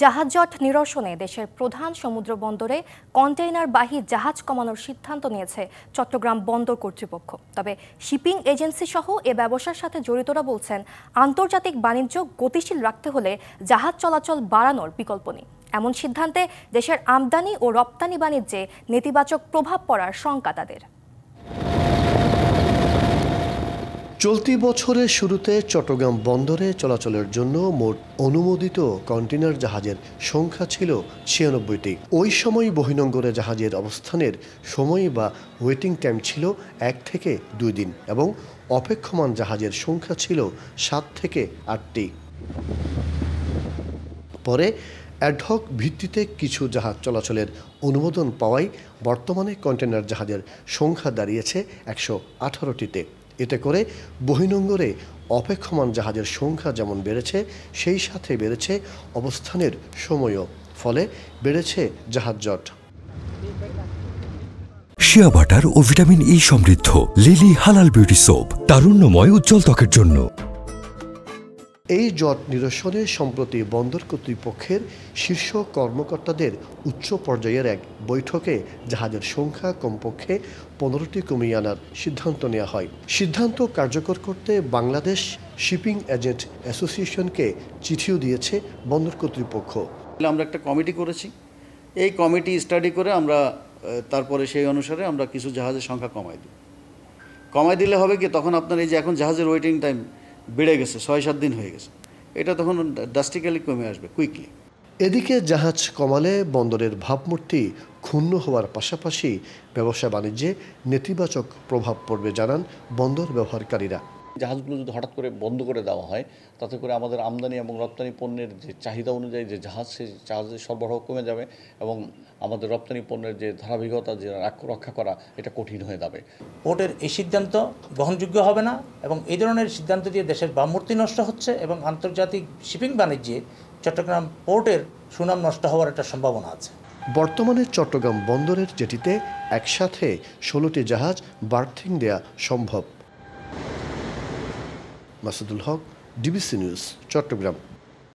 জাহাজ জট নিরসনে দেশের প্রধান সমুদ্র বন্দরে কন্টেইনারবাহী জাহাজ কমানোর সিদ্ধান্ত নিয়েছে চট্টগ্রাম বন্দর কর্তৃপক্ষ। তবে শিপিং এজেন্সি সহ এ ব্যবসার সাথে জড়িতরা বলছেন, আন্তর্জাতিক বাণিজ্য গতিশীল রাখতে হলে জাহাজ চলাচল বাড়ানোর বিকল্প নেই। এমন সিদ্ধান্তে দেশের আমদানি ও রপ্তানি বাণিজ্যে নেতিবাচক প্রভাব পড়ার শঙ্কা তাদের। চলতি বছরের শুরুতে চট্টগ্রাম বন্দরে চলাচলের জন্য মোট অনুমোদিত কন্টেইনার জাহাজের সংখ্যা ছিল ৯৬টি। ওই সময় বহিনঙ্গরে জাহাজের অবস্থানের সময় বা ওয়েটিং টাইম ছিল ১ থেকে ২ দিন এবং অপেক্ষমান জাহাজের সংখ্যা ছিল ৭ থেকে ৮টি। পরে অ্যাডহক ভিত্তিতে কিছু জাহাজ চলাচলের অনুমোদন পাওয়ায় বর্তমানে কন্টেইনার জাহাজের সংখ্যা দাঁড়িয়েছে ১১৮টিতে। এতে করে বহিনঙ্গরে অপেক্ষমান জাহাজের সংখ্যা যেমন বেড়েছে, সেই সাথে বেড়েছে অবস্থানের সময়ও, ফলে বেড়েছে জাহাজ জট। শিয়া বাটার ও ভিটামিন ই সমৃদ্ধ লিলি হালাল বিউটি সোপ, তারুণ্যময় উজ্জ্বল ত্বকের জন্য। এই জট নিরসনে সম্প্রতি বন্দর কর্তৃপক্ষের শীর্ষ কর্মকর্তাদের উচ্চ পর্যায়ের এক বৈঠকে জাহাজের সংখ্যা কমপক্ষে ১৫টি কমিয়ে আনার সিদ্ধান্ত নেওয়া হয়। সিদ্ধান্ত কার্যকর করতে বাংলাদেশ শিপিং এজেন্ট অ্যাসোসিয়েশনকে চিঠিও দিয়েছে বন্দর কর্তৃপক্ষ। আমরা একটা কমিটি করেছি, এই কমিটি স্টাডি করে আমরা তারপরে সেই অনুসারে আমরা কিছু জাহাজের সংখ্যা কমাই দিলে হবে কি, তখন আপনার এই যে এখন জাহাজের ওয়েটিং টাইম বেড়ে গেছে, ৬-৭ দিন হয়ে গেছে, এটা তখন ড্রাস্টিক্যালি কমে আসবে কুইকলি। এদিকে জাহাজ কমালে বন্দরের ভাবমূর্তি ক্ষুণ্ণ হওয়ার পাশাপাশি ব্যবসা বাণিজ্যে নেতিবাচক প্রভাব পড়বে জানান বন্দর ব্যবহারকারীরা। জাহাজগুলো যদি হঠাৎ করে বন্ধ করে দেওয়া হয়, তাতে করে আমাদের আমদানি এবং রপ্তানি পণ্যের যে চাহিদা অনুযায়ী যে জাহাজ, সেই জাহাজের সরবরাহ কমে যাবে এবং আমাদের রপ্তানি পণ্যের যে ধারাবাহিকতা যে রক্ষা করা, এটা কঠিন হয়ে যাবে। পোর্টের এই সিদ্ধান্ত গ্রহণযোগ্য হবে না এবং এই ধরনের সিদ্ধান্ত দিয়ে দেশের ভাবমূর্তি নষ্ট হচ্ছে এবং আন্তর্জাতিক শিপিং বাণিজ্যে চট্টগ্রাম পোর্টের সুনাম নষ্ট হওয়ার একটা সম্ভাবনা আছে। বর্তমানে চট্টগ্রাম বন্দরের জেটিতে একসাথে ১৬টি জাহাজ বার্থিং দেয়া সম্ভব। মাসুদুল হক, ডিবিসি নিউজ, চট্টগ্রাম।